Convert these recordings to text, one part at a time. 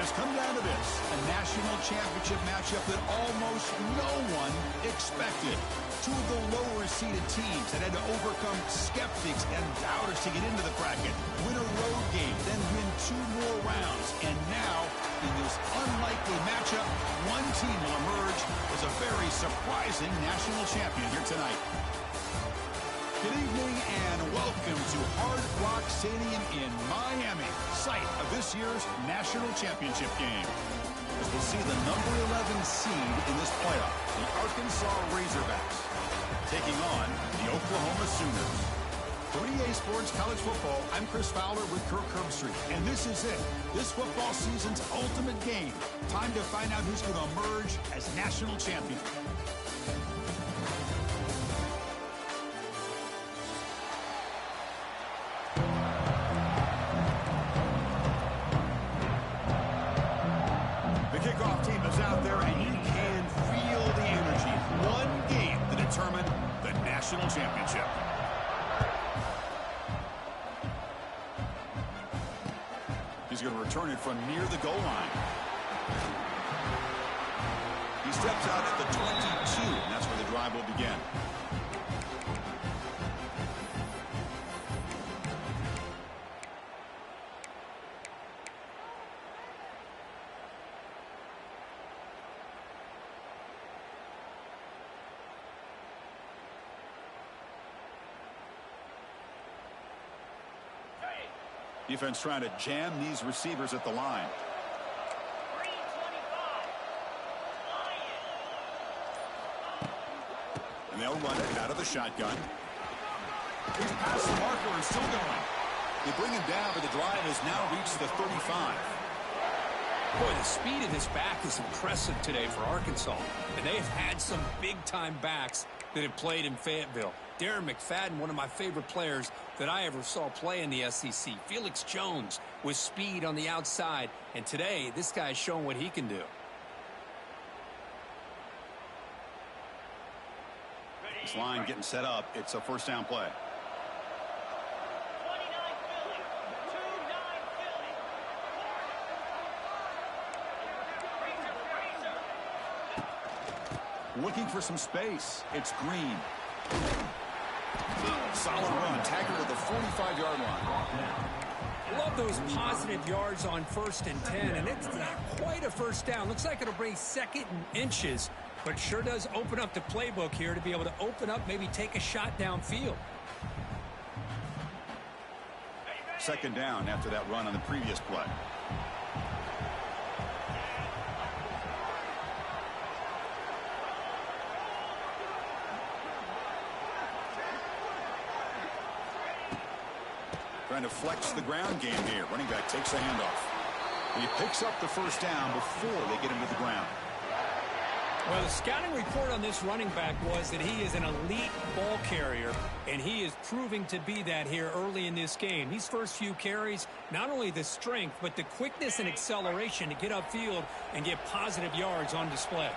has come down to this, a national championship matchup that almost no one expected. Two of the lower-seeded teams that had to overcome skeptics and doubters to get into the bracket, win a road game, then win 2 more rounds. And now, in this unlikely matchup, one team will emerge as a very surprising national champion here tonight. Good evening and welcome to Hard Rock Stadium in Miami, site of this year's national championship game. As we'll see the number 11 seed in this playoff, the Arkansas Razorbacks, taking on the Oklahoma Sooners. For EA Sports College Football, I'm Chris Fowler with Kirk Herbstreit, and this is it. This football season's ultimate game. Time to find out who's going to emerge as national champion. The kickoff team is out there, and you can feel the energy. One game to determine the national championship. He's going to return it from near the goal line. He steps out at the 22, and that's where the drive will begin. Defense trying to jam these receivers at the line. And they'll run it out of the shotgun. He's past the marker and still going. They bring him down, but the drive has now reached the 35. Boy, the speed of this back is impressive today for Arkansas. And they have had some big-time backs that have played in Fayetteville. Darren McFadden, one of my favorite players that I ever saw play in the SEC. Felix Jones with speed on the outside. And today, this guy's showing what he can do. This line getting set up. It's a first down play. Looking for some space. It's Green. Solid run. Taggart to the 45-yard line. Love those positive yards on 1st and 10, and it's not quite a first down. Looks like it'll bring 2nd and inches, but sure does open up the playbook here to be able to open up, maybe take a shot downfield. 2nd down after that run on the previous play. Trying to flex the ground game here. Running back takes the handoff. And he picks up the first down before they get him to the ground. Well, the scouting report on this running back was that he is an elite ball carrier, and he is proving to be that here early in this game. These first few carries, not only the strength, but the quickness and acceleration to get upfield and get positive yards on display.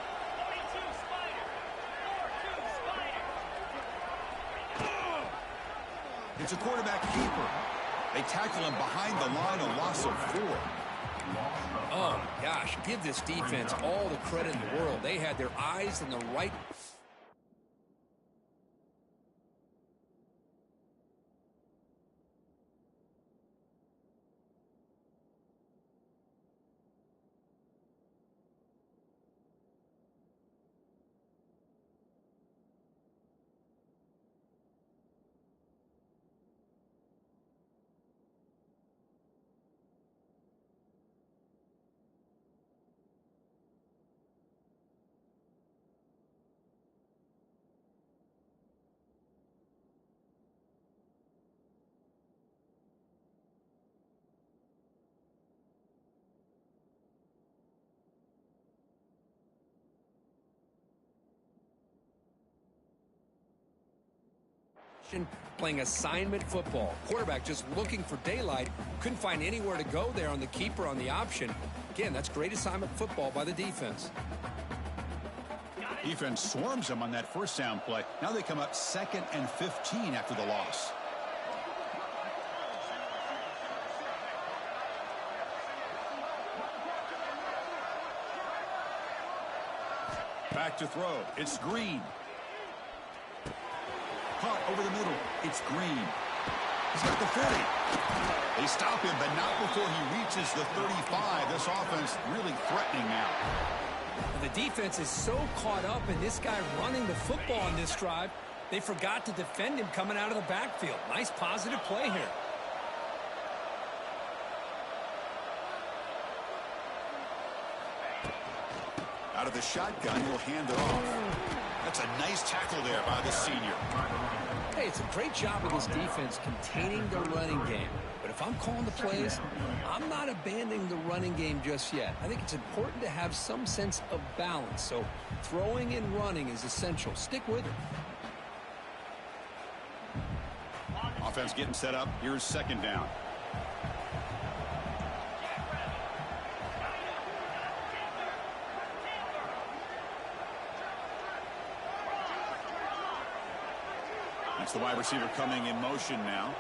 It's a quarterback keeper. They tackle him behind the line, a loss of 4. Oh, my gosh. Give this defense all the credit in the world. They had their eyes in the right... playing assignment football. Quarterback just looking for daylight. Couldn't find anywhere to go there on the keeper on the option. Again, that's great assignment football by the defense. Defense swarms them on that first down play. Now they come up 2nd and 15 after the loss. back to throw. It's Green. Caught over the middle. It's Green. He's got the 40. They stop him, but not before he reaches the 35. This offense really threatening now. The defense is so caught up in this guy running the football on this drive, they forgot to defend him coming out of the backfield. Nice positive play here. Out of the shotgun, he'll hand it off. That's a nice tackle there by the senior. Hey, it's a great job of this defense containing the running game. But if I'm calling the plays, I'm not abandoning the running game just yet. I think it's important to have some sense of balance. So throwing and running is essential. Stick with it. Offense getting set up. Here's second down. That's the wide receiver coming in motion now.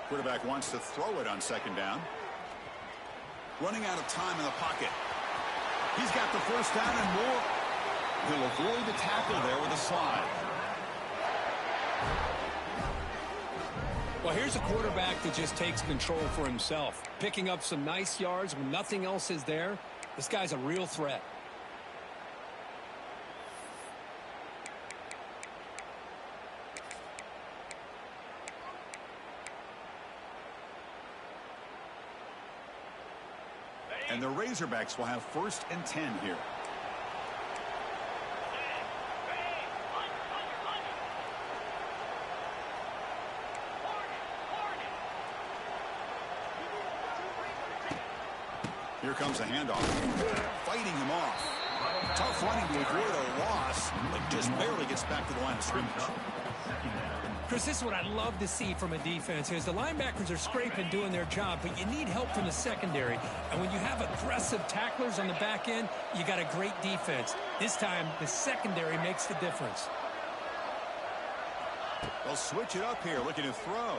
Quarterback wants to throw it on second down. Running out of time in the pocket. He's got the first down and more. He'll avoid the tackle there with a slide. Well, here's a quarterback that just takes control for himself. Picking up some nice yards when nothing else is there. This guy's a real threat. And the Razorbacks will have 1st and 10 here. Here comes a handoff. Fighting him off. Tough running to avoid a loss, but just barely gets back to the line of scrimmage. Chris, this is what I love to see from a defense is the linebackers are scraping, doing their job, but you need help from the secondary. And when you have aggressive tacklers on the back end, you got a great defense. This time, the secondary makes the difference. They'll switch it up here, looking to throw.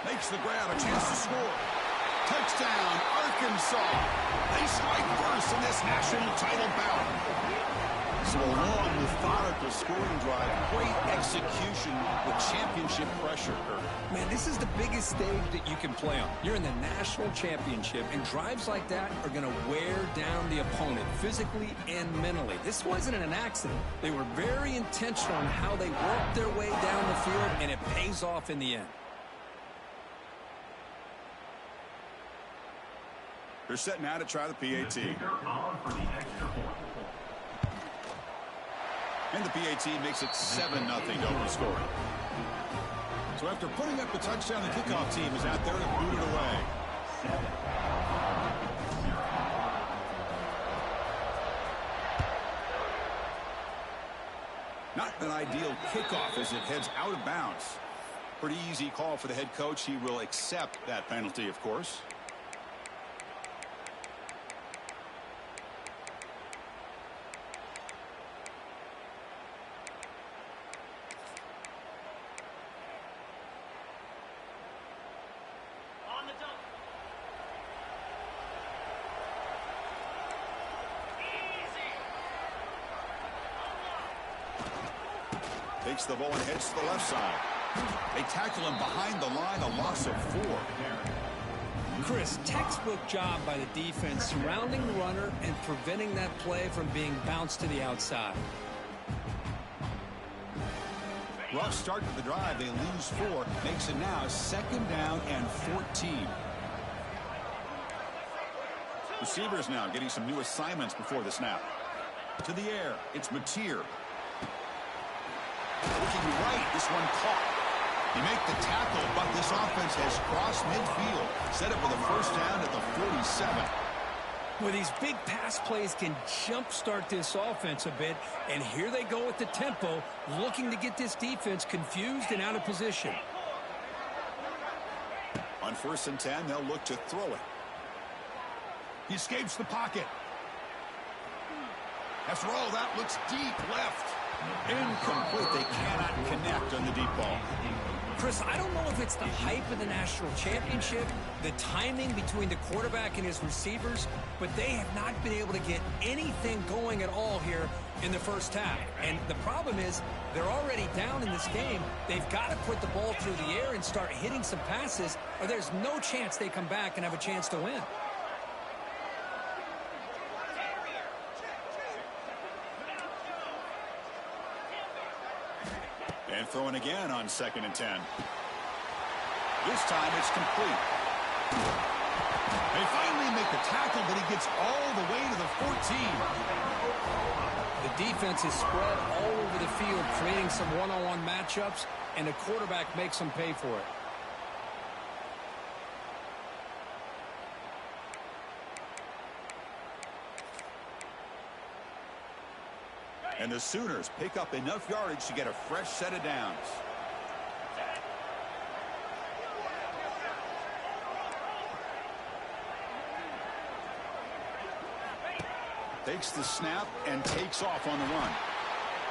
Makes the grab, a chance to score. Touchdown, Arkansas. They strike first in this national title bout. So a long, methodical scoring drive. Great execution with championship pressure. Man, this is the biggest stage that you can play on. You're in the national championship, and drives like that are going to wear down the opponent physically and mentally. This wasn't an accident. They were very intentional on how they worked their way down the field, and it pays off in the end. They're set now to try the PAT. And the PAT makes it 7-0 open scoring. So after putting up the touchdown, the kickoff team is out there to boot it away. Not an ideal kickoff as it heads out of bounds. Pretty easy call for the head coach. He will accept that penalty, of course. Takes the ball and heads to the left side. They tackle him behind the line, a loss of 4. Chris, textbook job by the defense surrounding the runner and preventing that play from being bounced to the outside. Rough start to the drive. They lose 4. Makes it now 2nd down and 14. Receivers now getting some new assignments before the snap. To the air. It's Mateer. Looking right, this one caught. They make the tackle, but this offense has crossed midfield. Set up with a first down at the 47. Well, these big pass plays can jumpstart this offense a bit, and here they go with the tempo, looking to get this defense confused and out of position. On 1st and 10, they'll look to throw it. He escapes the pocket. After all, that looks deep left. Incomplete. They cannot connect on the deep ball. Chris, I don't know if it's the hype of the national championship, the timing between the quarterback and his receivers, but they have not been able to get anything going at all here in the first half. And the problem is they're already down in this game. They've got to put the ball through the air and start hitting some passes, or there's no chance they come back and have a chance to win. And throwing again on 2nd and 10. This time it's complete. They finally make the tackle, but he gets all the way to the 14. The defense is spread all over the field, creating some one-on-one matchups, and the quarterback makes them pay for it. And the Sooners pick up enough yardage to get a fresh set of downs. Takes the snap and takes off on the run.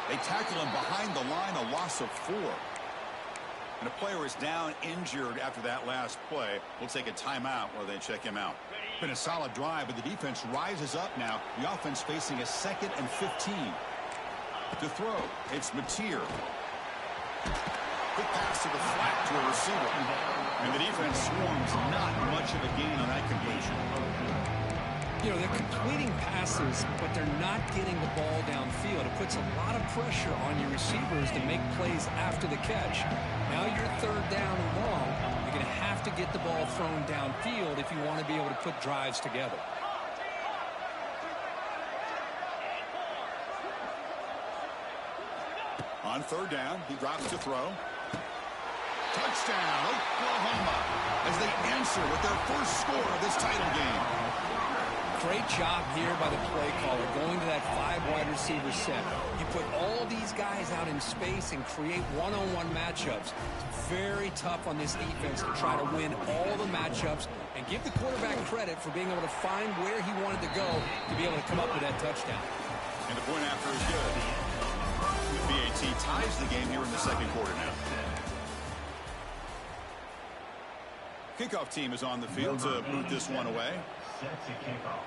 They tackle him behind the line, a loss of 4. And a player is down injured after that last play. We'll take a timeout while they check him out. Been a solid drive, but the defense rises up now. The offense facing a 2nd and 15. To throw, it's Mateer. Quick pass to the flat to a receiver. And the defense swarms not much of a gain on that completion. You know, they're completing passes, but they're not getting the ball downfield. It puts a lot of pressure on your receivers to make plays after the catch. Now you're 3rd down and long. You're going to have to get the ball thrown downfield if you want to be able to put drives together. On 3rd down, he drops to throw. Touchdown, Oklahoma, as they answer with their first score of this title game. Great job here by the play caller, going to that 5 wide receiver set. You put all these guys out in space and create one-on-one matchups. It's very tough on this defense to try to win all the matchups and give the quarterback credit for being able to find where he wanted to go to be able to come up with that touchdown. And the point after is good. BAT ties the game here in the 2nd quarter now. Kickoff team is on the field to move this one away. Set to kickoff.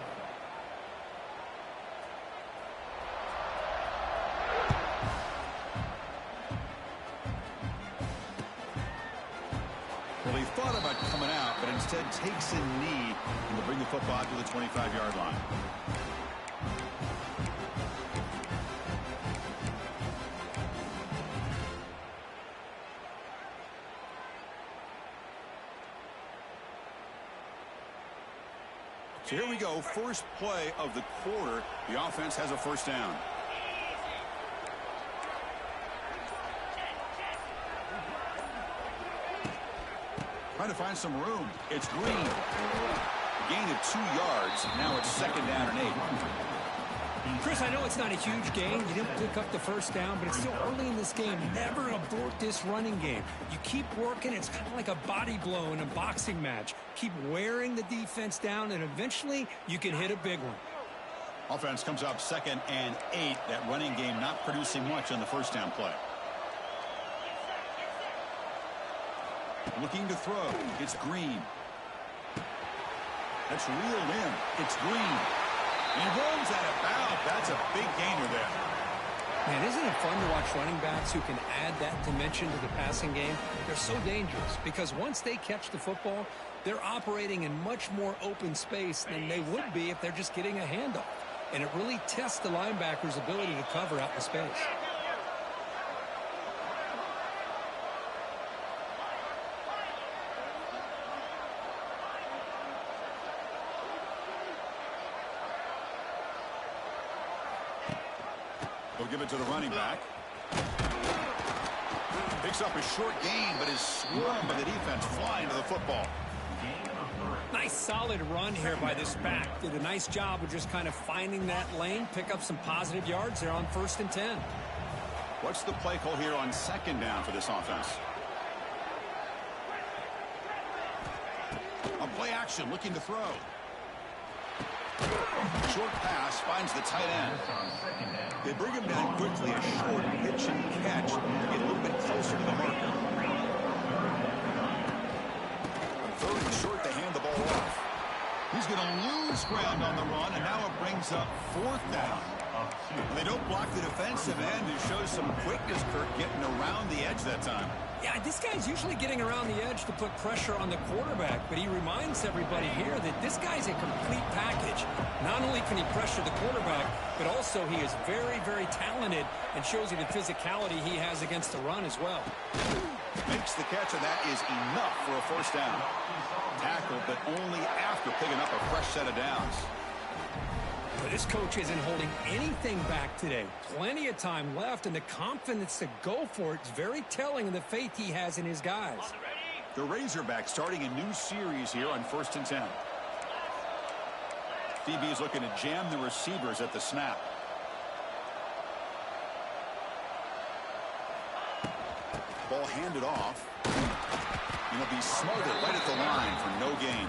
Well, he thought about coming out, but instead takes a knee and will bring the football to the 25-yard line. So here we go, first play of the quarter. The offense has a 1st down. Trying to find some room. It's Green. Gain of 2 yards. Now it's 2nd down and 8. Chris, I know it's not a huge gain. You didn't pick up the 1st down, but it's still early in this game. Never abort this running game. You keep working. It's kind of like a body blow in a boxing match. Keep wearing the defense down, and eventually you can hit a big one. Offense comes up 2nd and 8. That running game not producing much on the 1st down play. Looking to throw. It's Green. That's reeled in. It's Green. And he rolls out of bounds. That's a big gainer there. Man, isn't it fun to watch running backs who can add that dimension to the passing game? They're so dangerous because once they catch the football, they're operating in much more open space than they would be if they're just getting a handoff. And it really tests the linebacker's ability to cover out in space. They'll give it to the running back. Picks up a short gain, but is swarmed by the defense flying to the football. Nice solid run here by this back. Did a nice job of just kind of finding that lane, pick up some positive yards there on 1st and 10. What's the play call here on 2nd down for this offense? On play action, looking to throw. Short pass finds the tight end. They bring him down quickly. A short pitch and catch to get a little bit closer to the marker. Third and short, they hand the ball off. He's going to lose ground on the run, and now it brings up fourth down. They don't block the defensive end, who shows some quickness, Kurt, getting around the edge that time. Yeah, this guy's usually getting around the edge to put pressure on the quarterback, but he reminds everybody here that this guy's a complete package. Not only can he pressure the quarterback, but also he is very, very talented and shows you the physicality he has against the run as well. Makes the catch, and that is enough for a first down. Tackled, but only after picking up a fresh set of downs. But this coach isn't holding anything back today. Plenty of time left, and the confidence to go for it is very telling of the faith he has in his guys. The Razorbacks starting a new series here on 1st and 10. DB is looking to jam the receivers at the snap. Ball handed off. And it'll be smothered right at the line for no gain.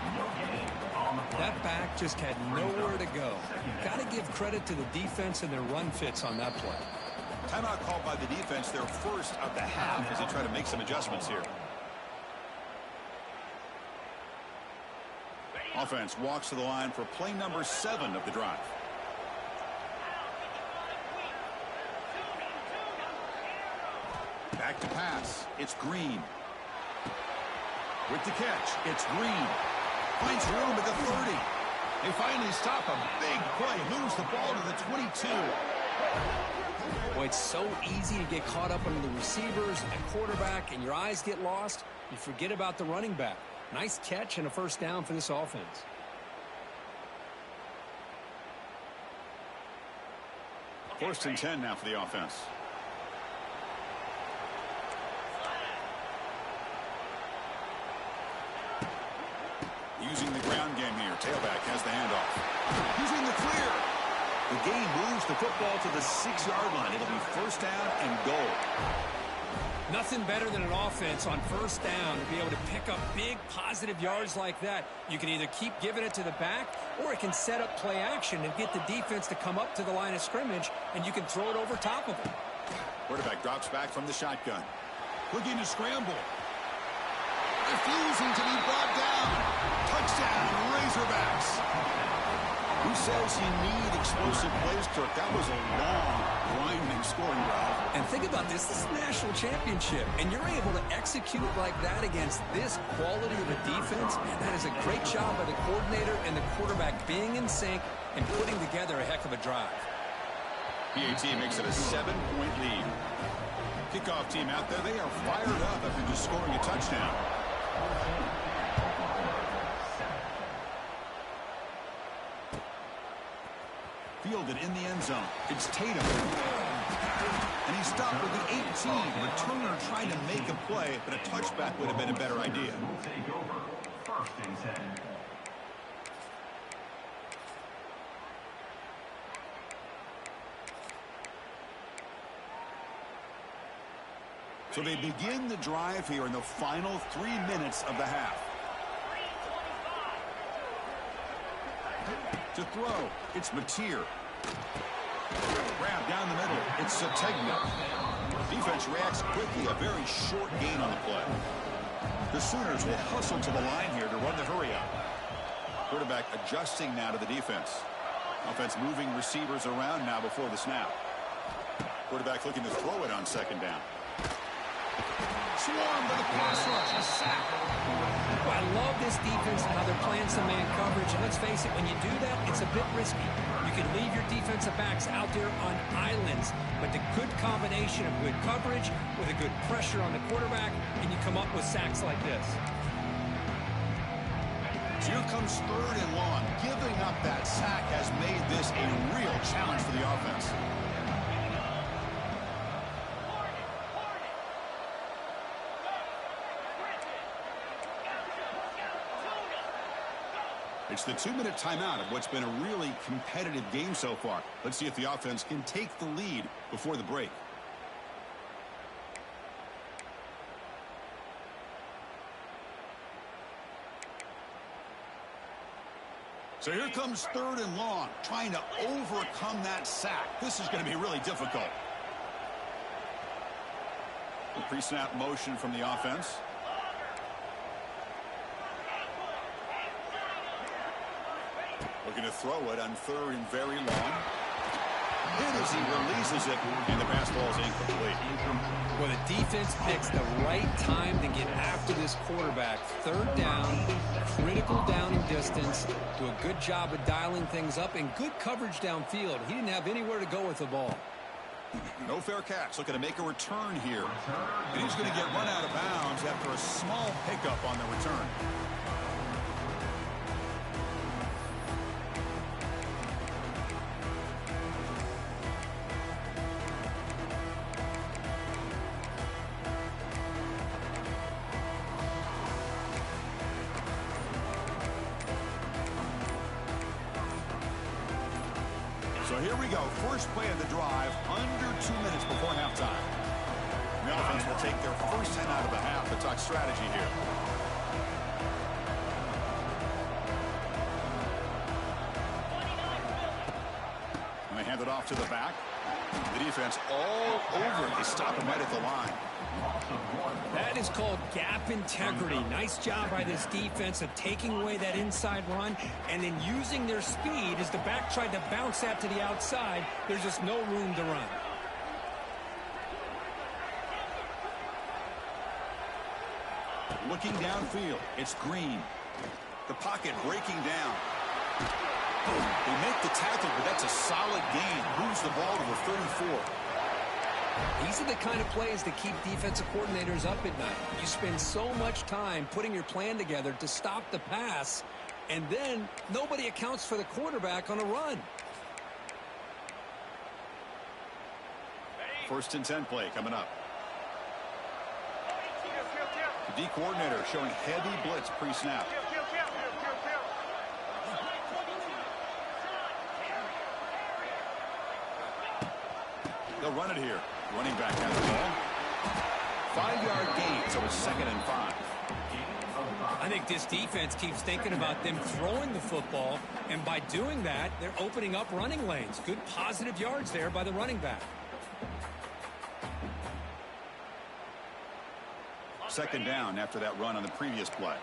That back just had nowhere to go. Got to give credit to the defense and their run fits on that play. Timeout called by the defense, their first of the half, as they try to make some adjustments here. Offense walks to the line for play number 7 of the drive. Back to pass. It's Green. With the catch, it's Green. Finds room at the 30. They finally stop a big play. Moves the ball to the 22. Boy, it's so easy to get caught up under the receivers and quarterback, and your eyes get lost. You forget about the running back. Nice catch and a first down for this offense. First and 10 now for the offense. Using the ground game here. Tailback has the handoff. He's in the clear. The game moves the football to the 6-yard line. It'll be first down and goal. Nothing better than an offense on first down to be able to pick up big positive yards like that. You can either keep giving it to the back, or it can set up play action and get the defense to come up to the line of scrimmage, and you can throw it over top of them. Quarterback drops back from the shotgun. Looking to scramble. Refusing to be brought down. Touchdown, Razorbacks. Who says you need explosive plays, Kirk? That was a long, grinding scoring drive. And think about this. This is a national championship, and you're able to execute like that against this quality of a defense. And that is a great job by the coordinator and the quarterback being in sync and putting together a heck of a drive. PAT makes it a 7-point lead. Kickoff team out there, they are fired up after just scoring a touchdown. Fielded in the end zone. It's Tatum. And he stopped with the 18. Returner trying to make a play, but a touchback would have been a better idea. Take over. First and 10. So they begin the drive here in the final 3 minutes of the half. To throw, it's Mateer. Grab down the middle, it's Sategna. Defense reacts quickly, a very short gain on the play. The Sooners will hustle to the line here to run the hurry-up. Quarterback adjusting now to the defense. Offense moving receivers around now before the snap. Quarterback looking to throw it on second down. Swarmed by the pass rush, a sack. Well, I love this defense and how they're playing some man coverage. And let's face it, when you do that, it's a bit risky. You can leave your defensive backs out there on islands, but the good combination of good coverage with a good pressure on the quarterback, and you come up with sacks like this. So here comes third and long. Giving up that sack has made this a real challenge for the offense. It's the 2-minute timeout of what's been a really competitive game so far. Let's see if the offense can take the lead before the break. So here comes third and long, trying to overcome that sack. This is going to be really difficult. The pre-snap motion from the offense. Looking to throw it on 3rd and very long. Hit as he releases it, and the pass ball is incomplete. Well, the defense picks the right time to get after this quarterback. 3rd down, critical down and distance. Do a good job of dialing things up, and good coverage downfield. He didn't have anywhere to go with the ball. No fair catch. Looking to make a return here. And he's going to get run out of bounds after a small pickup on the return. So here we go. First play of the drive, under 2 minutes before halftime. The offense will take their first 10 out of the half to talk strategy here. And they hand it off to the back. The defense all over it. They stop him right at the line. That is called gap integrity. Nice job by this defense of taking away that inside run and then using their speed as the back tried to bounce that to the outside. There's just no room to run. Looking downfield, it's Green. The pocket breaking down. They make the tackle, but that's a solid gain. Moves the ball to the 34. These are the kind of plays that keep defensive coordinators up at night. You spend so much time putting your plan together to stop the pass, and then nobody accounts for the quarterback on a run. 1st and 10 play coming up. The D coordinator showing heavy blitz pre-snap. They'll run it here. Running back has the ball. 5-yard gain, so it's 2nd and 5. I think this defense keeps thinking about them throwing the football, and by doing that, they're opening up running lanes. Good positive yards there by the running back. 2nd down after that run on the previous play.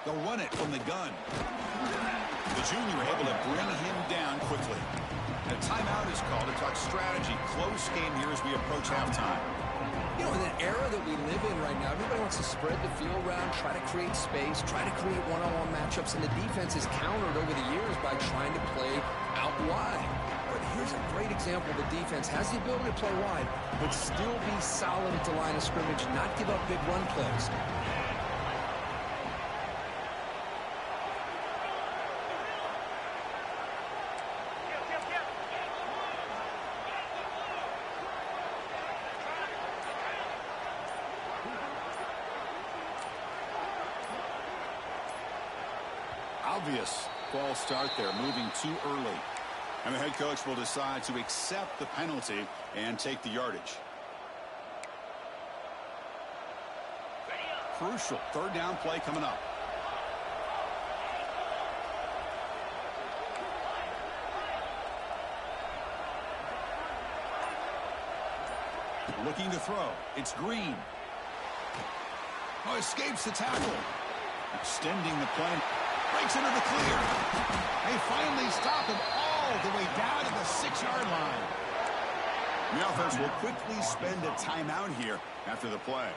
They'll run it from the gun. The junior able to bring him down quickly. A timeout is called to talk strategy. Close game here as we approach halftime. You know, in the era that we live in right now, everybody wants to spread the field around, try to create space, try to create one-on-one matchups, and the defense is countered over the years by trying to play out wide. But here's a great example. The defense has the ability to play wide, but still be solid at the line of scrimmage, not give up big run plays. Obvious false start there, moving too early. And the head coach will decide to accept the penalty and take the yardage. Crucial 3rd down play coming up. Looking to throw. It's Green. Oh, escapes the tackle. Extending the play. Breaks into the clear. They finally stop him all the way down to the 6-yard line. The offense will quickly spend a timeout here after the play.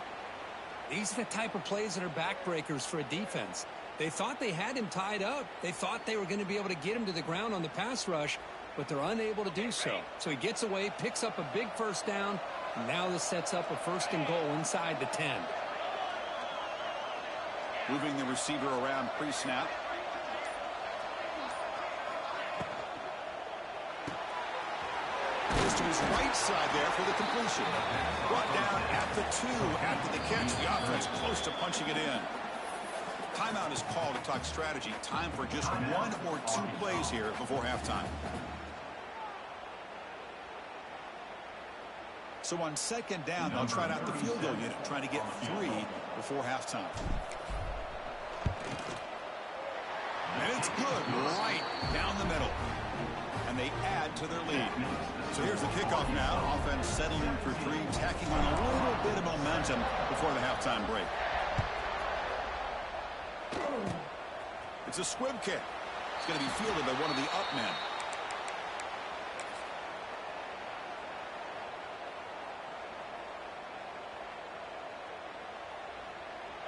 These are the type of plays that are backbreakers for a defense. They thought they had him tied up. They thought they were going to be able to get him to the ground on the pass rush, but they're unable to do so. So he gets away, picks up a big 1st down, and now this sets up a 1st and goal inside the 10. Moving the receiver around pre-snap. Goes to his right side there for the completion. Brought down at the 2 after the catch. The offense close to punching it in. Timeout is called to talk strategy. Time for just 1 or 2 plays here before halftime. So on 2nd down, they'll try out the field goal unit, trying to get 3 before halftime. And it's good, right down the middle. And they add add to their lead. So here's the kickoff now. Offense settling for three, tacking on a little bit of momentum before the halftime break. It's a squib kick. It's going to be fielded by one of the up men.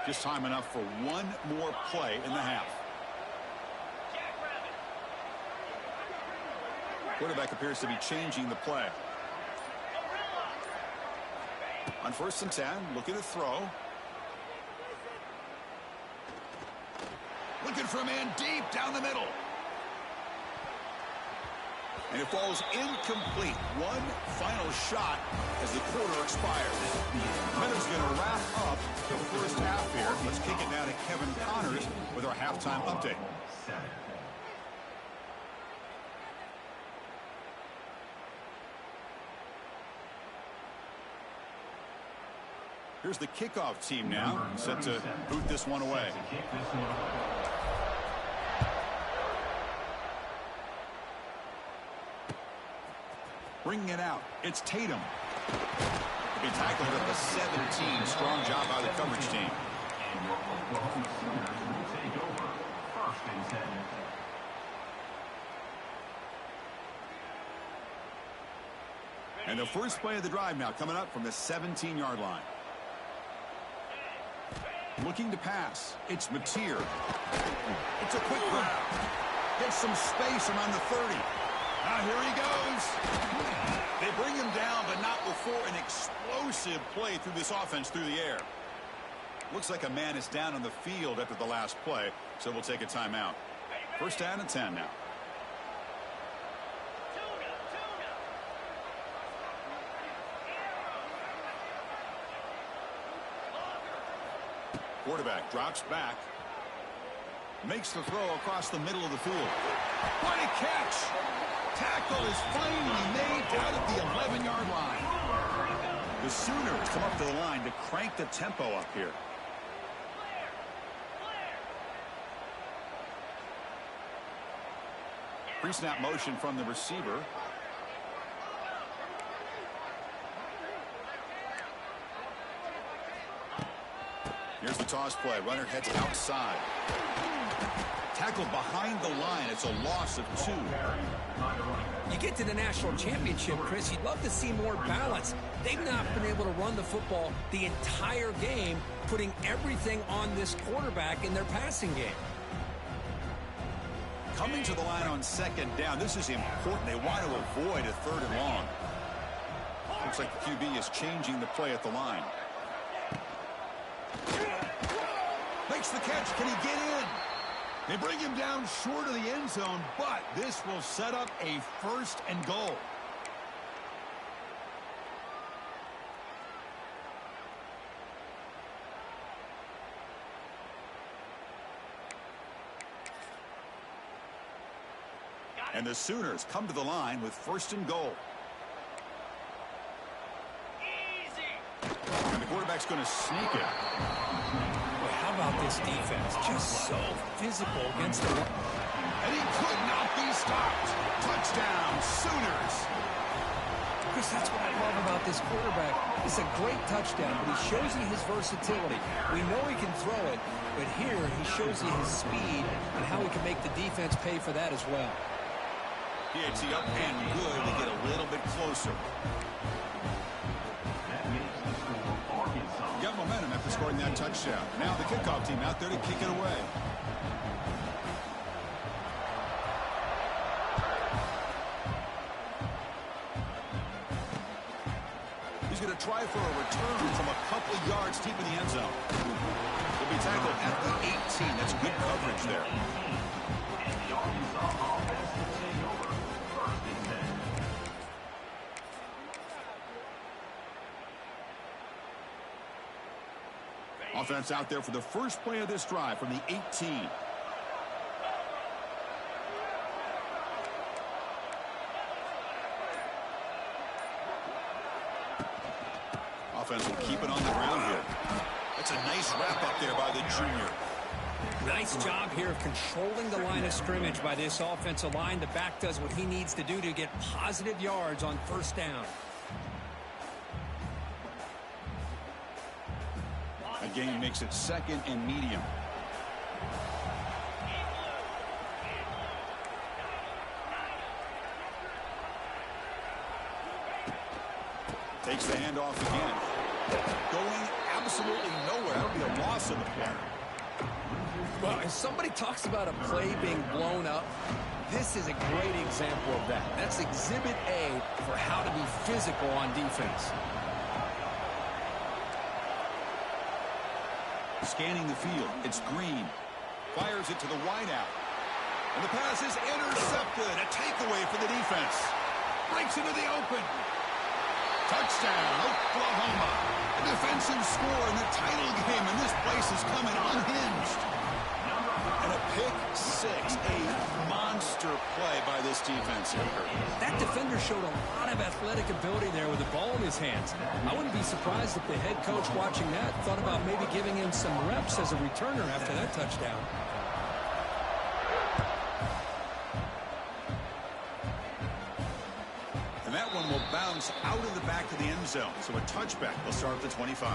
Just time enough for one more play in the half. Quarterback appears to be changing the play. On 1st and 10, looking to throw. Looking for a man deep down the middle. And it falls incomplete. One final shot as the quarter expires. Minutes going to wrap up the first half here. Let's kick it now to Kevin Connors with our halftime update. Here's the kickoff team now, set to boot this one away. Bringing it out, it's Tatum. He tackled at the 17. Strong job by the coverage team. And your Oklahoma Sooners will take over 1st and 10. And the first play of the drive now coming up from the 17-yard line. Looking to pass. It's Mateer. It's a quick grab. Gets some space around the 30. Now here he goes. They bring him down, but not before an explosive play through this offense through the air. Looks like a man is down on the field after the last play, so we'll take a timeout. 1st down and 10 now. Quarterback drops back. Makes the throw across the middle of the field. What a catch! Tackle is finally made down at the 11-yard line. The Sooners come up to the line to crank the tempo up here. Pre-snap motion from the receiver. Here's the toss play. Runner heads outside. Tackled behind the line. It's a loss of 2. You get to the national championship, Chris, you'd love to see more balance. They've not been able to run the football the entire game, putting everything on this quarterback in their passing game. Coming to the line on 2nd down. This is important. They want to avoid a 3rd and long. Looks like the QB is changing the play at the line. Makes the catch. Can he get in? They bring him down short of the end zone, but this will set up a 1st and goal. And the Sooners come to the line with 1st and goal. And the quarterback's going to sneak it. Boy, how about this defense? Just so physical against the run. And he could not be stopped. Touchdown, Sooners. Chris, that's what I love about this quarterback. It's a great touchdown, but he shows you his versatility. We know he can throw it, but here he shows you his speed and how he can make the defense pay for that as well. PAT up and good to get a little bit closer. Got momentum after scoring that touchdown. Now the kickoff team out there to kick it away. He's going to try for a return from a couple of yards deep in the end zone. He'll be tackled at the 18. That's good coverage there. Offense out there for the first play of this drive from the 18. Offense will keep it on the ground here. That's a nice wrap up there by the junior. Nice job here of controlling the line of scrimmage by this offensive line. The back does what he needs to do to get positive yards on first down. A gain makes it 2nd and medium. Takes the handoff again. Going absolutely nowhere. That would be a loss of the play. Well, if somebody talks about a play being blown up, this is a great example of that. That's Exhibit A for how to be physical on defense. Scanning the field. It's Green. Fires it to the wideout. And the pass is intercepted. A takeaway for the defense. Breaks into the open. Touchdown, Oklahoma. A defensive score in the title game, and this place is coming unhinged. And a pick six, a monster play by this defense. That defender showed a lot of athletic ability there with the ball in his hands. I wouldn't be surprised if the head coach watching that thought about maybe giving him some reps as a returner after that touchdown. And that one will bounce out of the back of the end zone. So a touchback will start at the 25.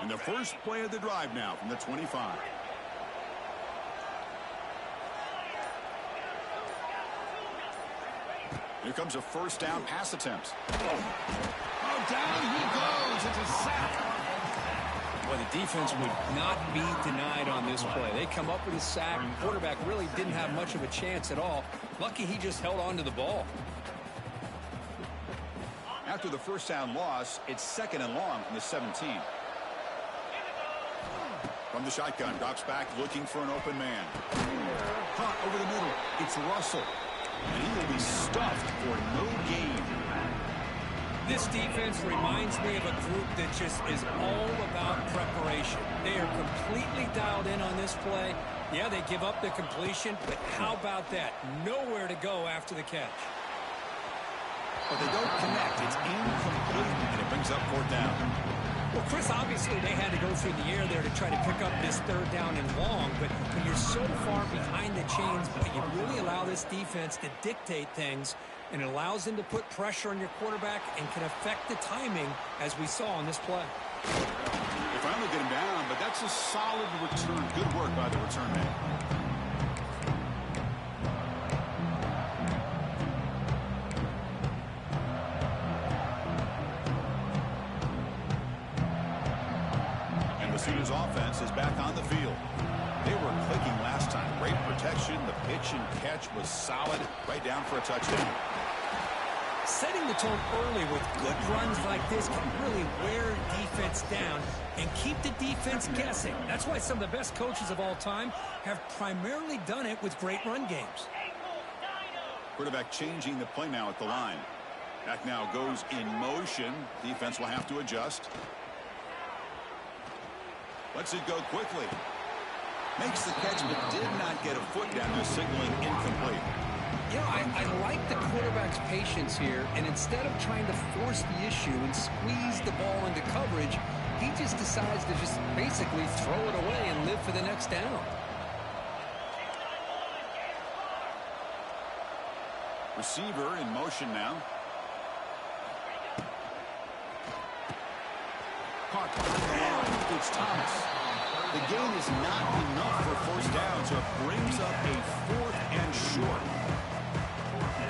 And the first play of the drive now from the 25. Here comes a first down pass attempt. Oh, down he goes. It's a sack. Well, the defense would not be denied on this play. They come up with a sack. The quarterback really didn't have much of a chance at all. Lucky he just held on to the ball. After the first down loss, it's 2nd and long from the 17. From the shotgun, drops back looking for an open man. Caught over the middle. It's Russell. And he will be stuffed for no gain. This defense reminds me of a group that just is all about preparation. They are completely dialed in on this play. Yeah, they give up the completion, but how about that? Nowhere to go after the catch. But they don't connect. It's incomplete, and it brings up 4th down. Well, Chris, obviously they had to go through the air there to try to pick up this 3rd down and long, but when you're so far behind the chains, but you really allow this defense to dictate things, and it allows them to put pressure on your quarterback and can affect the timing, as we saw on this play. They finally get him down, but that's a solid return. Good work by the return man. Sooners offense is back on the field. They were clicking last time. Great protection. The pitch and catch was solid. Right down for a touchdown. Setting the tone early with good runs like this can really wear defense down and keep the defense guessing. That's why some of the best coaches of all time have primarily done it with great run games. Quarterback changing the play now at the line. Back now goes in motion. Defense will have to adjust. Lets it go quickly. Makes the catch, but did not get a foot down. They're signaling incomplete. You know, I like the quarterback's patience here, and instead of trying to force the issue and squeeze the ball into coverage, he just decides to just basically throw it away and live for the next down. Receiver in motion now. Caught behind the line. It's Thomas. The gain is not enough for 1st down, so it brings up a 4th and short.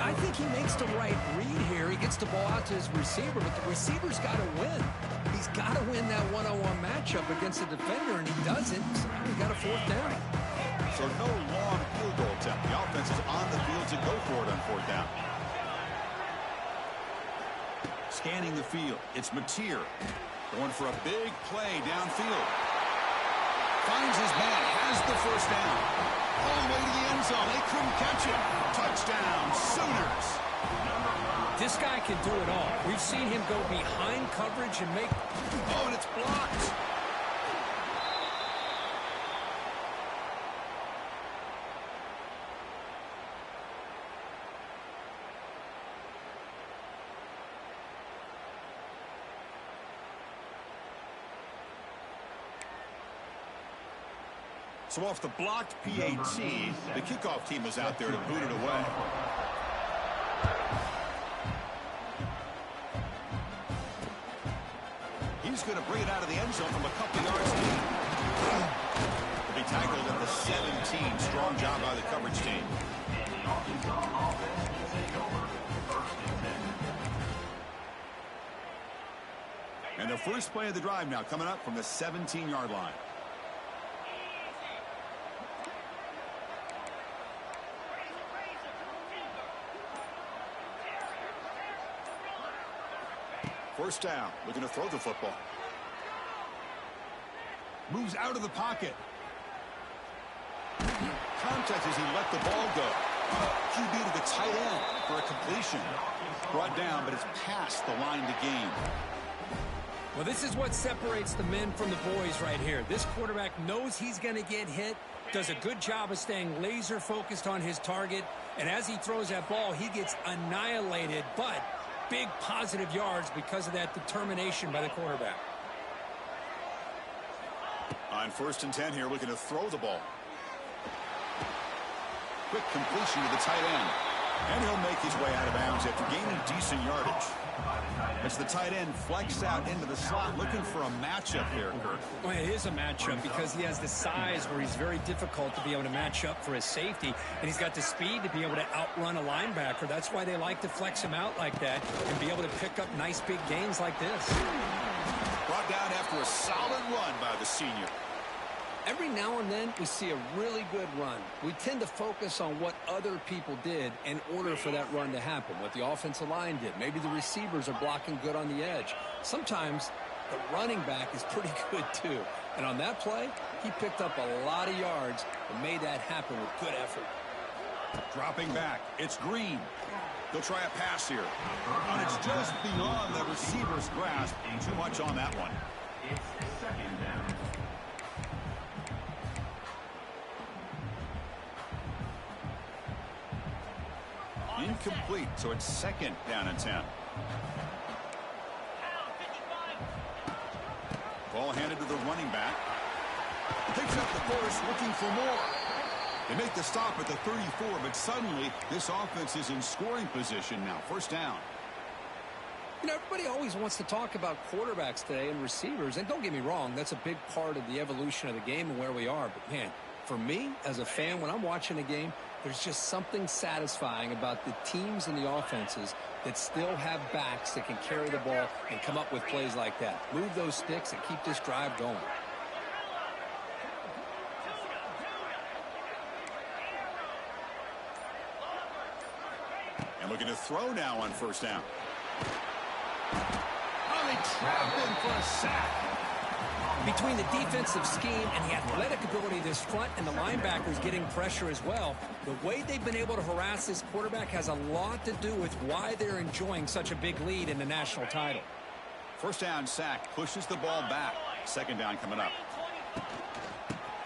I think he makes the right read here. He gets the ball out to his receiver, but the receiver's got to win. He's got to win that one-on-one matchup against the defender, and he doesn't. So he got a 4th down. So no long field goal attempt. The offense is on the field to go for it on 4th down. Scanning the field. It's Mateer. Going for a big play downfield. Finds his man, has the 1st down. All the way to the end zone. They couldn't catch him. Touchdown, Sooners. This guy can do it all. We've seen him go behind coverage and make... Oh, and it's blocked. So off the blocked PAT, the kickoff team is out there to boot it away. He's going to bring it out of the end zone from a couple yards deep. He'll be tackled at the 17. Strong job by the coverage team. And the first play of the drive now coming up from the 17-yard line. First down, looking to throw the football. Moves out of the pocket. Contact as he let the ball go. QB to the tight end for a completion. Brought down, but it's past the line to gain. Well, this is what separates the men from the boys right here. This quarterback knows he's going to get hit, does a good job of staying laser focused on his target, and as he throws that ball, he gets annihilated, but big positive yards because of that determination by the quarterback. On 1st and 10 here, looking to throw the ball. Quick completion to the tight end. And he'll make his way out of bounds after gaining decent yardage. As the tight end flexes out into the slot, looking for a matchup there, Kirk. Well, it is a matchup because he has the size where he's very difficult to be able to match up for his safety, and he's got the speed to be able to outrun a linebacker. That's why they like to flex him out like that and be able to pick up nice big gains like this. Brought down after a solid run by the senior. Every now and then we see a really good run. We tend to focus on what other people did in order for that run to happen, what the offensive line did. Maybe the receivers are blocking good on the edge. Sometimes the running back is pretty good too. And on that play, he picked up a lot of yards and made that happen with good effort. Dropping back, it's Green. They'll try a pass here. And it's just beyond the receiver's grasp. Too much on that one. It's 2nd down. Incomplete, so it's 2nd down and 10. Ball handed to the running back. Picks up the course, looking for more. They make the stop at the 34, but suddenly this offense is in scoring position now. 1st down. You know, everybody always wants to talk about quarterbacks today and receivers, and don't get me wrong, that's a big part of the evolution of the game and where we are. But, man, for me, as a fan, when I'm watching a game, there's just something satisfying about the teams and the offenses that still have backs that can carry the ball and come up with plays like that. Move those sticks and keep this drive going. And looking to throw now on 1st down. Oh, they trapped him for a sack. Between the defensive scheme and the athletic ability of this front and the linebackers getting pressure as well, the way they've been able to harass this quarterback has a lot to do with why they're enjoying such a big lead in the national title. 1st down sack, pushes the ball back. 2nd down coming up.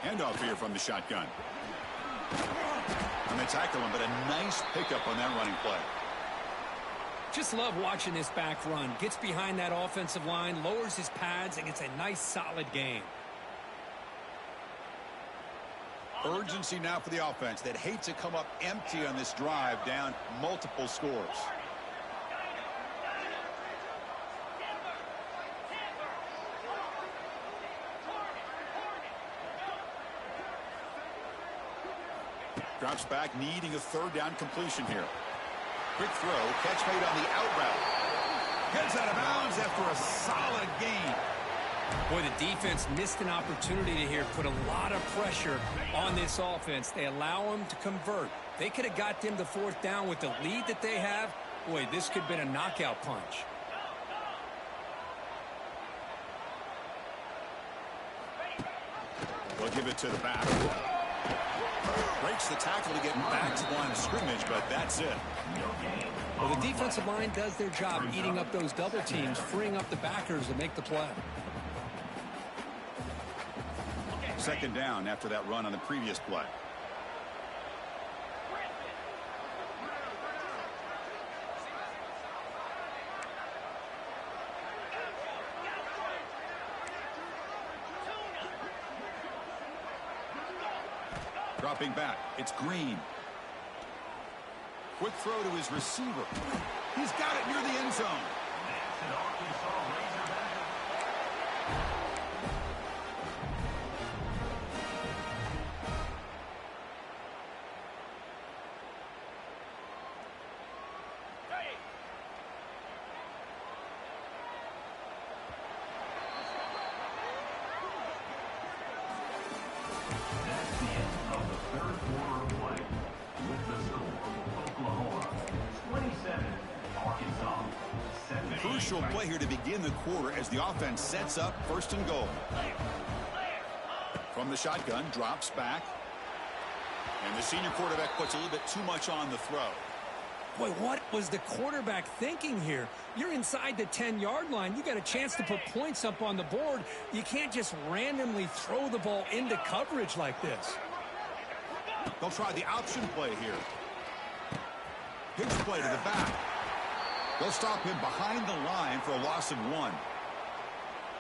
Handoff here from the shotgun. And they tackle him, but a nice pickup on that running play. Just love watching this back run. Gets behind that offensive line, lowers his pads, and gets a nice, solid gain. Urgency now for the offense that hates to come up empty on this drive, down multiple scores. Drops back, needing a 3rd down completion here. Quick throw, catch made on the out route. Gets out of bounds after a solid gain. Boy, the defense missed an opportunity to here put a lot of pressure on this offense. They allow them to convert. They could have got them to 4th down with the lead that they have. Boy, this could have been a knockout punch. They'll give it to the back. Breaks the tackle to get back to the line of scrimmage, but that's it. Well, the defensive line does their job eating up those double teams, freeing up the backers to make the play. 2nd down after that run on the previous play. Dropping back. It's Green. Quick throw to his receiver. He's got it near the end zone. That's an Arkansas Razorback. That's the end of the third quarter of play. With the score, Oklahoma 27, Arkansas 7. Crucial play here to begin the quarter as the offense sets up first and goal. From the shotgun, drops back. And the senior quarterback puts a little bit too much on the throw. Boy, what was the quarterback thinking here? You're inside the 10-yard line. You got a chance to put points up on the board. You can't just randomly throw the ball into coverage like this. They'll try the option play here. Pitch play to the back. They'll stop him behind the line for a loss of 1.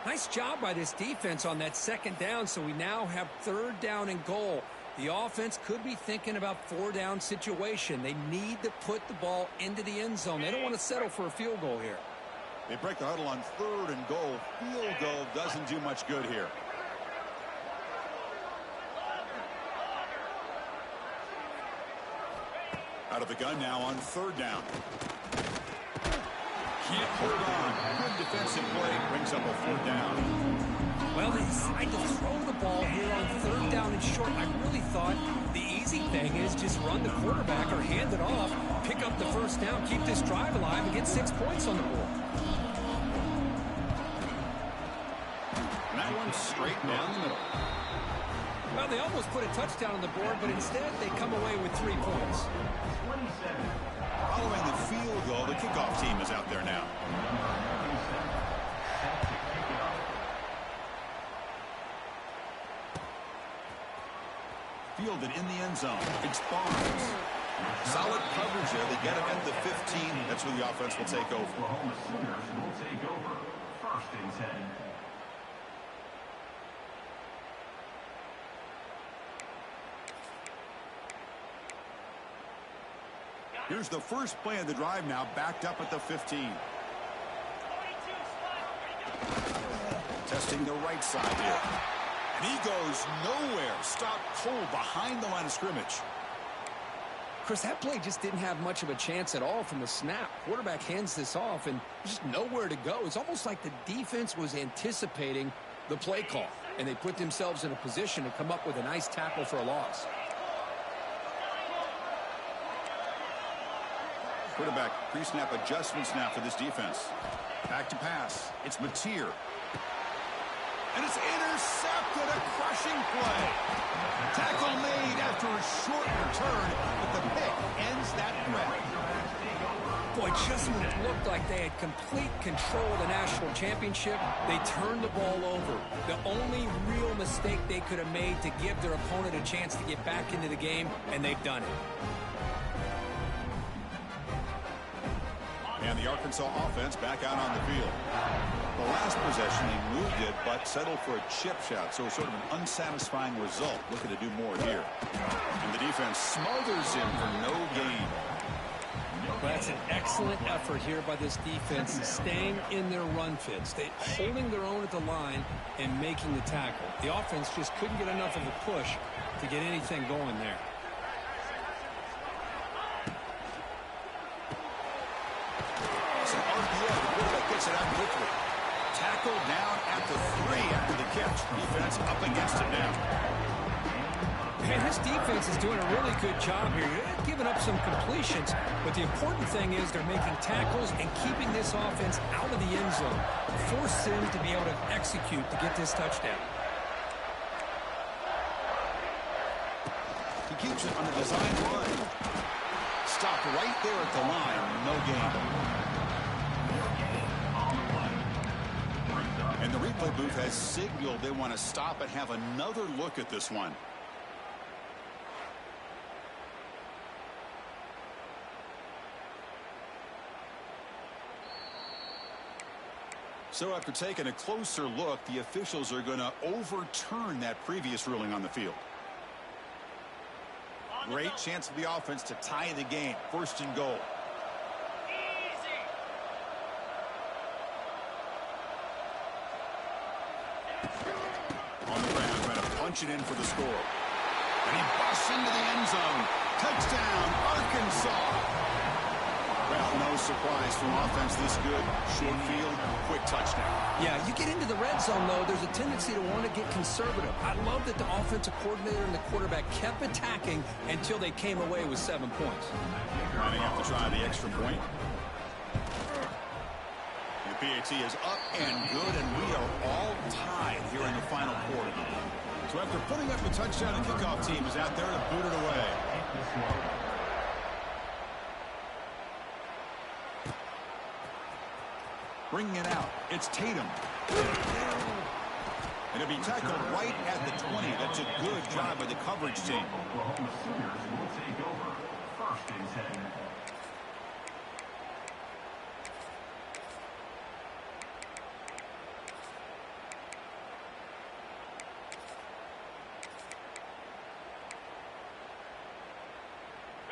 Nice job by this defense on that second down, so we now have third down and goal. The offense could be thinking about 4-down situation. They need to put the ball into the end zone. They don't want to settle for a field goal here. They break the huddle on third and goal. Field goal doesn't do much good here. Out of the gun now on third down. Can't hold on. Good defensive play brings up a fourth down. Well, they decide to throw the ball here on third down and short. I really thought the easy thing is just run the quarterback or hand it off, pick up the first down, keep this drive alive, and get 6 points on the board. And that one's straight down the middle. Well, they almost put a touchdown on the board, but instead they come away with 3 points. 27. Following the field goal, the kickoff team is out there now. Fielded in the end zone. It's Barnes. Solid coverage there. They get him at the 15. That's where the offense will take over. Oklahoma Sooners will take over. First and 10. Here's the first play of the drive now, backed up at the 15. Testing the right side here. And he goes nowhere. Stopped cold behind the line of scrimmage. Chris, that play just didn't have much of a chance at all from the snap. Quarterback hands this off and just nowhere to go. It's almost like the defense was anticipating the play call, and they put themselves in a position to come up with a nice tackle for a loss. Quarterback pre-snap adjustments now for this defense. Back to pass. It's Mateer. And it's intercepted. A crushing play. Tackle made after a short return, but the pick ends that threat. Boy, just when it looked like they had complete control of the national championship, they turned the ball over. The only real mistake they could have made to give their opponent a chance to get back into the game, and they've done it. And the Arkansas offense back out on the field. The last possession, they moved it, but settled for a chip shot. So sort of an unsatisfying result. Looking to do more here. And the defense smothers him for no gain. Well, that's an excellent effort here by this defense, staying in their run fits. They holding their own at the line and making the tackle. The offense just couldn't get enough of a push to get anything going there. Gets it out quickly. Tackled down at the 3 after the catch. Defense up against it now. Man, this defense is doing a really good job here. They're giving up some completions, but the important thing is they're making tackles and keeping this offense out of the end zone. Force them to be able to execute to get this touchdown. He keeps it on a design run. Stopped right there at the line. No gain. And the replay booth has signaled they want to stop and have another look at this one. So after taking a closer look, the officials are going to overturn that previous ruling on the field. Great chance for the offense to tie the game. First and goal. On the ground, trying to punch it in for the score. And he busts into the end zone. Touchdown, Arkansas. Well, no surprise from offense this good. Short field, quick touchdown. Yeah, you get into the red zone, though, there's a tendency to want to get conservative. I love that the offensive coordinator and the quarterback kept attacking until they came away with 7 points. Might have to try the extra point. The PAT is up and good, and we are all tied here in the final quarter. So after putting up a touchdown, the kickoff team is out there to boot it away. Bringing it out, it's Tatum. And it'll be tackled right at the 20. That's a good job by the coverage team. Oklahoma Sooners will take over. First and 10.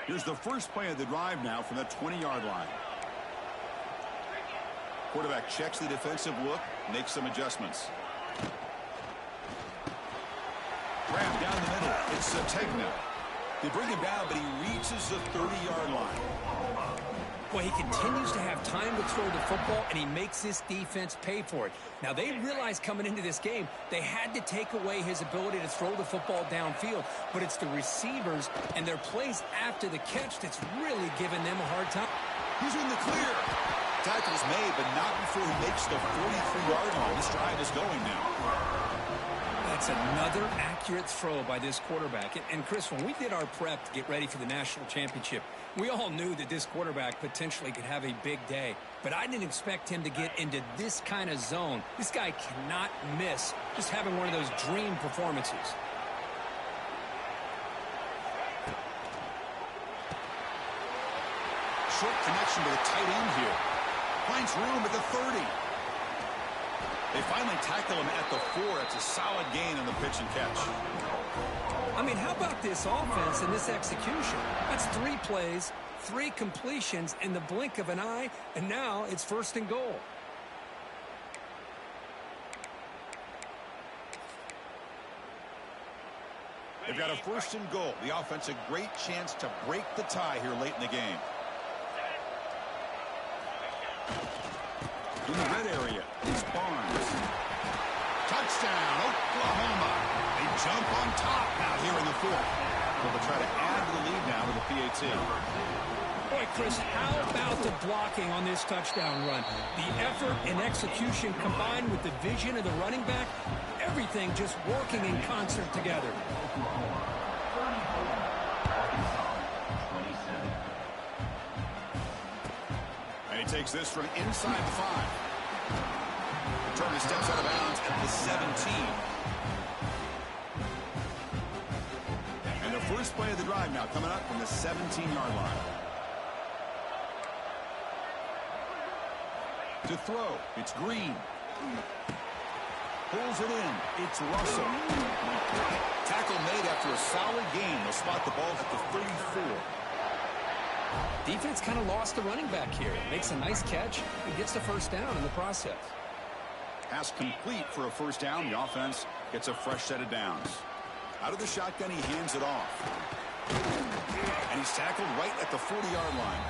Here's the first play of the drive now from the 20-yard line. Quarterback checks the defensive look, makes some adjustments. Grab down the middle. It's Tegna. They bring him down, but he reaches the 30-yard line. Well, he continues to have time to throw the football, and he makes this defense pay for it. Now, they realized coming into this game, they had to take away his ability to throw the football downfield. But it's the receivers and their plays after the catch that's really giving them a hard time. He's in the clear. Tackle's made, but not before he makes the 43-yard line. This drive is going now. That's another accurate throw by this quarterback. And Chris, when we did our prep to get ready for the national championship, we all knew that this quarterback potentially could have a big day. But I didn't expect him to get into this kind of zone. This guy cannot miss just having one of those dream performances. Short connection to the tight end here. Finds room at the 30. They finally tackle him at the 4. It's a solid gain on the pitch and catch. I mean, how about this offense and this execution? That's 3 plays, 3 completions in the blink of an eye, and now it's first and goal. They've got a first and goal. The offense a great chance to break the tie here late in the game. In the red area, it's Barnes. Touchdown, Oklahoma. They jump on top now here in the 4th. They'll try to add to the lead now with the PAT. Boy, Chris, how about the blocking on this touchdown run? The effort and execution combined with the vision of the running back, everything just working in concert together. And he takes this from inside the 5. Turner steps out of bounds at the 17. And the first play of the drive now coming up from the 17-yard line. To throw, it's Green. Pulls it in, it's Russell. Tackle made after a solid gain. They'll spot the ball at the 34. Defense kind of lost the running back here. Makes a nice catch and gets the first down in the process. Pass complete for a first down. The offense gets a fresh set of downs. Out of the shotgun, he hands it off. And he's tackled right at the 40-yard line.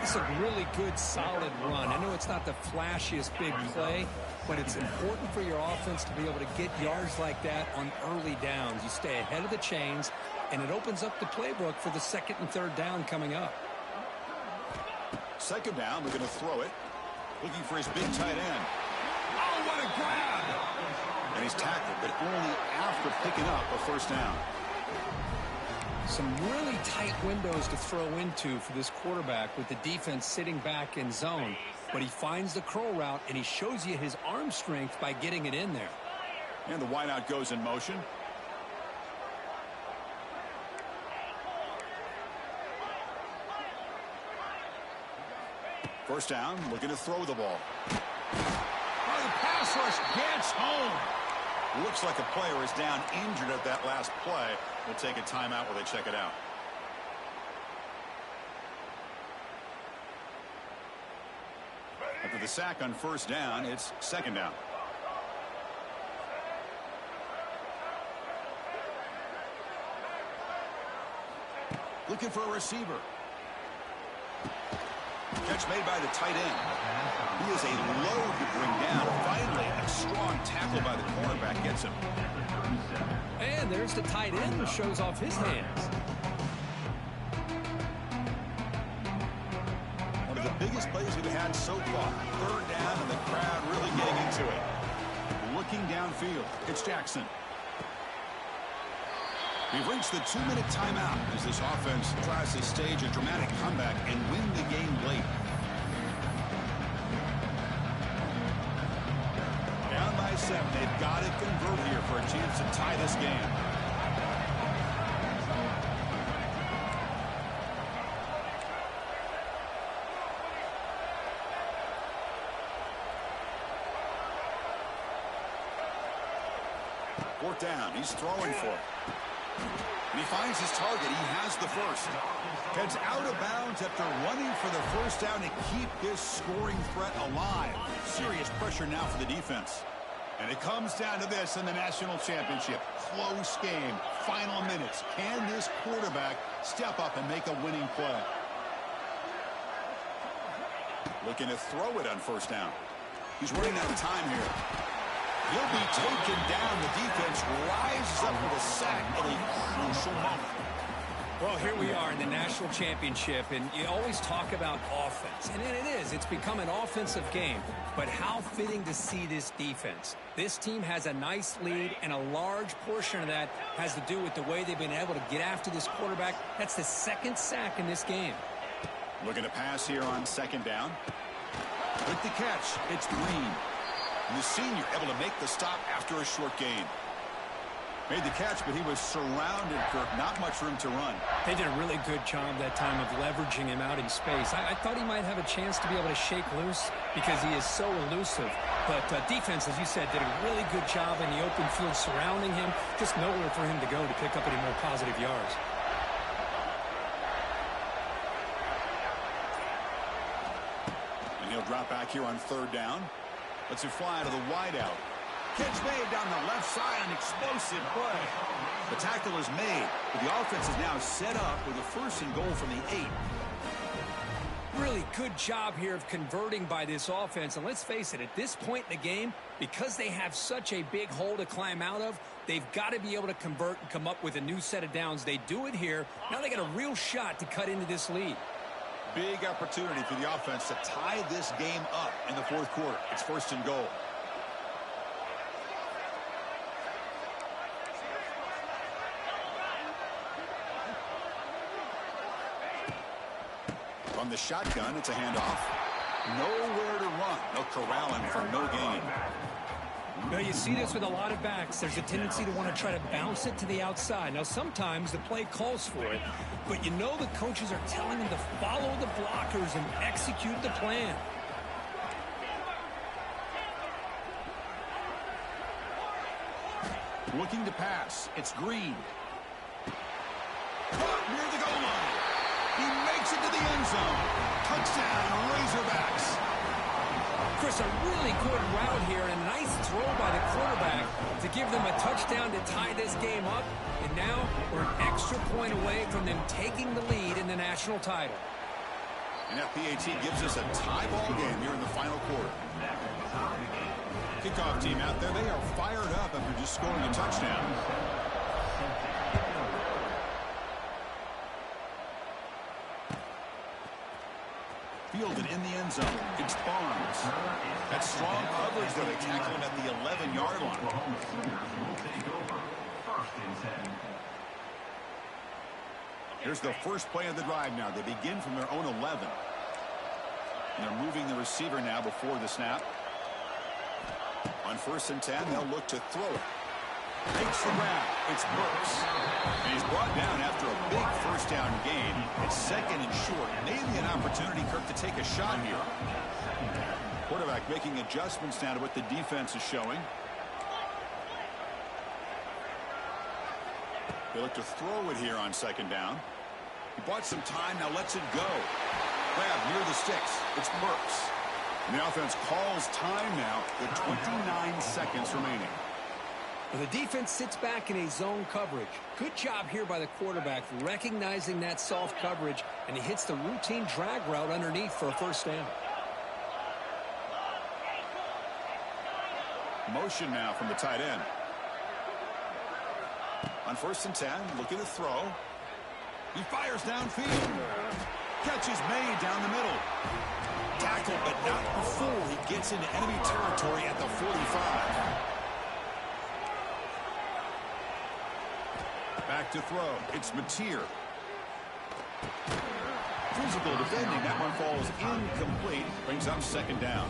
It's a really good, solid run. I know it's not the flashiest big play, but it's important for your offense to be able to get yards like that on early downs. You stay ahead of the chains, and it opens up the playbook for the 2nd and 3rd down coming up. Second down, they're going to throw it. Looking for his big tight end. Oh, what a grab! And he's tackled, but only after picking up a first down. Some really tight windows to throw into for this quarterback with the defense sitting back in zone. But he finds the curl route, and he shows you his arm strength by getting it in there. And the wideout goes in motion. First down, looking to throw the ball. Oh, the pass rush gets home. Looks like a player is down injured at that last play. will take a timeout while they check it out. After the sack on first down, it's second down. Looking for a receiver. Catch made by the tight end. He is a load to bring down. Finally, a strong tackle by the cornerback gets him. And there's the tight end who shows off his hands. One of the biggest plays we've had so far. Third down, and the crowd really getting into it. Looking downfield, it's Jackson. We've reached the 2-minute timeout as this offense tries to stage a dramatic comeback and win the game late. Down by 7. They've got to convert here for a chance to tie this game. Fourth down. He's throwing for it. And he finds his target. He has the first. Heads out of bounds after running for the first down to keep this scoring threat alive. Serious pressure now for the defense. And it comes down to this in the national championship. Close game. Final minutes. Can this quarterback step up and make a winning play? Looking to throw it on first down. He's running out of time here. He'll be taken down. The defense rises up with a sack at a crucial moment. Well, here we are in the national championship, and you always talk about offense. And it is. It's become an offensive game. But how fitting to see this defense. This team has a nice lead, and a large portion of that has to do with the way they've been able to get after this quarterback. That's the second sack in this game. Looking to pass here on second down. With the catch, it's Green. And the senior able to make the stop after a short gain. Made the catch, but he was surrounded, Kirk. Not much room to run. They did a really good job that time of leveraging him out in space. I thought he might have a chance to be able to shake loose because he is so elusive. But defense, as you said, did a really good job in the open field surrounding him. Just nowhere for him to go to pick up any more positive yards. And he'll drop back here on third down. Lets it fly to the wideout. Catch made down the left side, an explosive play. The tackle is made, but the offense is now set up with a first and goal from the 8. Really good job here of converting by this offense. And let's face it, at this point in the game, because they have such a big hole to climb out of, they've got to be able to convert and come up with a new set of downs. They do it here. Now they got a real shot to cut into this lead. Big opportunity for the offense to tie this game up in the fourth quarter. It's first and goal. From the shotgun, it's a handoff. Nowhere to run. No corralling for no gain. Now, you see this with a lot of backs. There's a tendency to want to try to bounce it to the outside. Now, sometimes the play calls for it, but you know the coaches are telling them to follow the blockers and execute the plan. Looking to pass. It's Green. Caught near the goal line. He makes it to the end zone. Touchdown, Razorbacks. Chris, a really good route here and a nice throw by the quarterback to give them a touchdown to tie this game up. And now we're an extra point away from them taking the lead in the national title. And FPAT gives us a tie ball game here in the final quarter. Kickoff team out there, they are fired up after just scoring a touchdown. Fielded in the end zone. It's Barnes. That's strong coverage though. They tackle him at the 11-yard line. Here's the first play of the drive now. They begin from their own 11. And they're moving the receiver now before the snap. On first and 10, they'll look to throw it. Makes the grab. It's Brooks. And he's brought down after a big first down gain. It's second and short. Maybe an opportunity, Kirk, to take a shot here. Quarterback making adjustments now to what the defense is showing. They look to throw it here on second down. He bought some time, now lets it go. Grab near the sticks. It's Burks. And the offense calls time now with 29 seconds remaining. Well, the defense sits back in a zone coverage. Good job here by the quarterback recognizing that soft coverage, and he hits the routine drag route underneath for a first down. Motion now from the tight end. On 1st and 10, looking to throw. He fires downfield. Catch is made down the middle. Tackled, but not before he gets into enemy territory at the 45. Back to throw. It's Mateer. Physical defending. That one falls incomplete. Brings up second down.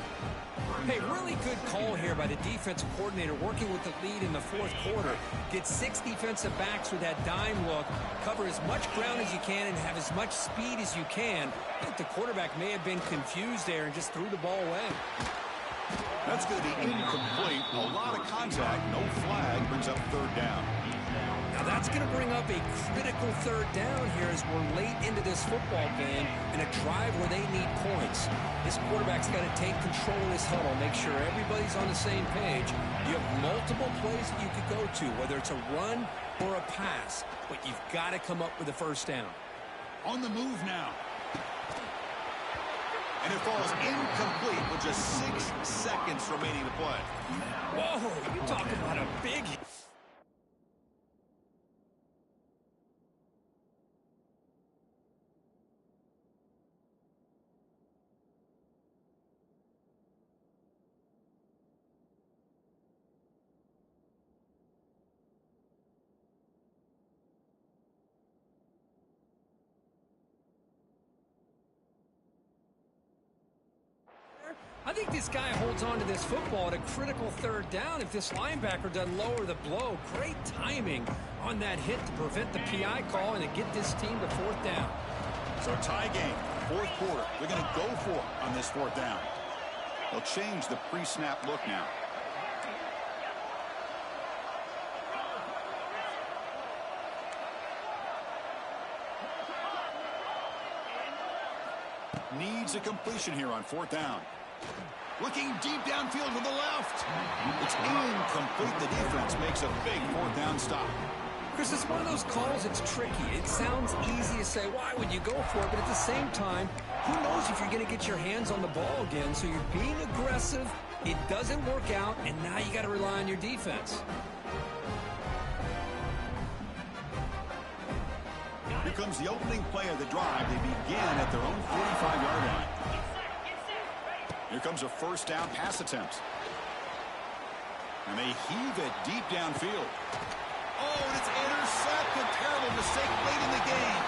Hey, really good call here by the defensive coordinator working with the lead in the fourth quarter. Get 6 defensive backs with that dime look. Cover as much ground as you can and have as much speed as you can. I think the quarterback may have been confused there and just threw the ball away. That's going to be incomplete. A lot of contact. No flag. Brings up third down. Now that's going to bring up a critical third down here as we're late into this football game in a drive where they need points. This quarterback's got to take control of this huddle, make sure everybody's on the same page. You have multiple plays that you could go to, whether it's a run or a pass, but you've got to come up with a first down. On the move now. And it falls incomplete with just 6 seconds remaining to play. Whoa, you talk about a big... I think this guy holds on to this football at a critical third down if this linebacker doesn't lower the blow. Great timing on that hit to prevent the PI call and to get this team to fourth down. So tie game, fourth quarter. They're going to go for it on this fourth down. They'll change the pre-snap look now. Needs a completion here on fourth down. Looking deep downfield to the left. It's incomplete. The defense makes a big fourth down stop. Chris, it's one of those calls that's tricky. It sounds easy to say, why would you go for it? But at the same time, who knows if you're going to get your hands on the ball again. So you're being aggressive. It doesn't work out, and now you got to rely on your defense. Here comes the opening play of the drive. They begin at their own 45-yard line. Here comes a first down pass attempt. And they heave it deep downfield. Oh, and it's intercepted. Terrible mistake late in the game.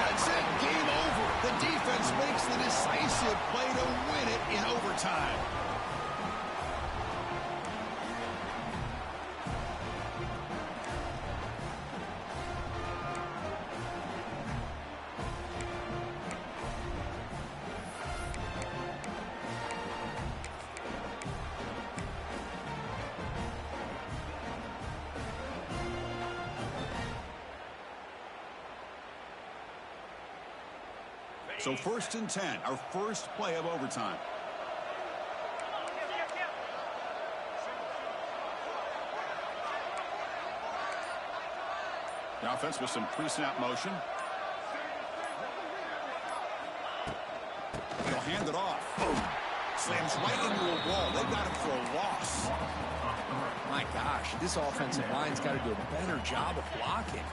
That's it. Game over. The defense makes the decisive play to win it in overtime. So 1st and 10, our first play of overtime. The offense with some pre-snap motion. He'll hand it off. Boom. Slams right into a wall. They've got him for a loss. My gosh, this offensive line's got to do a better job of blocking.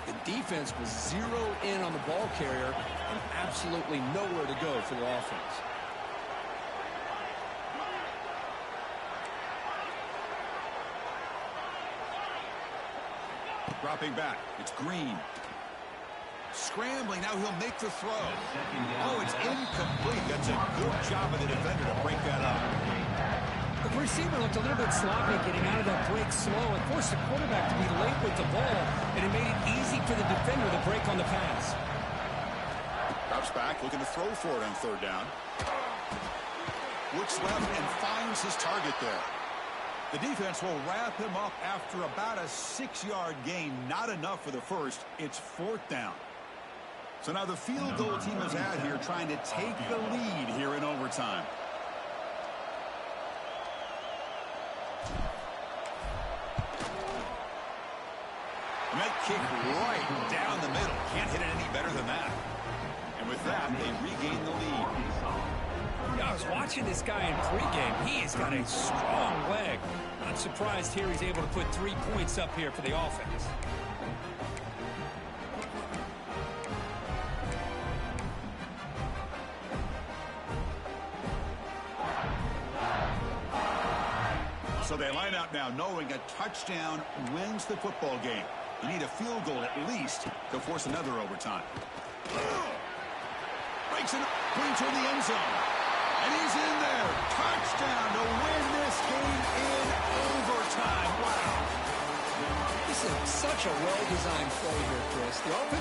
The defense was zeroed in on the ball carrier and absolutely nowhere to go for the offense. Dropping back. It's Green. Scrambling. Now he'll make the throw. Oh, it's incomplete. That's a good job of the defender to break that up. The receiver looked a little bit sloppy getting out of that break slow and forced the quarterback to be late with the ball, and it made it easy for the defender to break on the pass. Drops back, looking to throw for it on third down. Looks left and finds his target there. The defense will wrap him up after about a 6-yard gain. Not enough for the first. It's 4th down. So now the field goal team is out here trying to take the lead here in overtime. And that kick right down the middle. Can't hit it any better than that. And with that, they regain the lead. Yeah, I was watching this guy in pregame. He has got a strong leg. Not surprised here he's able to put 3 points up here for the offense. So they line up now knowing a touchdown wins the football game. You need a field goal at least to force another overtime. Breaks it, brings her in the end zone. And he's in there. Touchdown to win this game in overtime. Wow. This is such a well-designed play here, Chris. The offense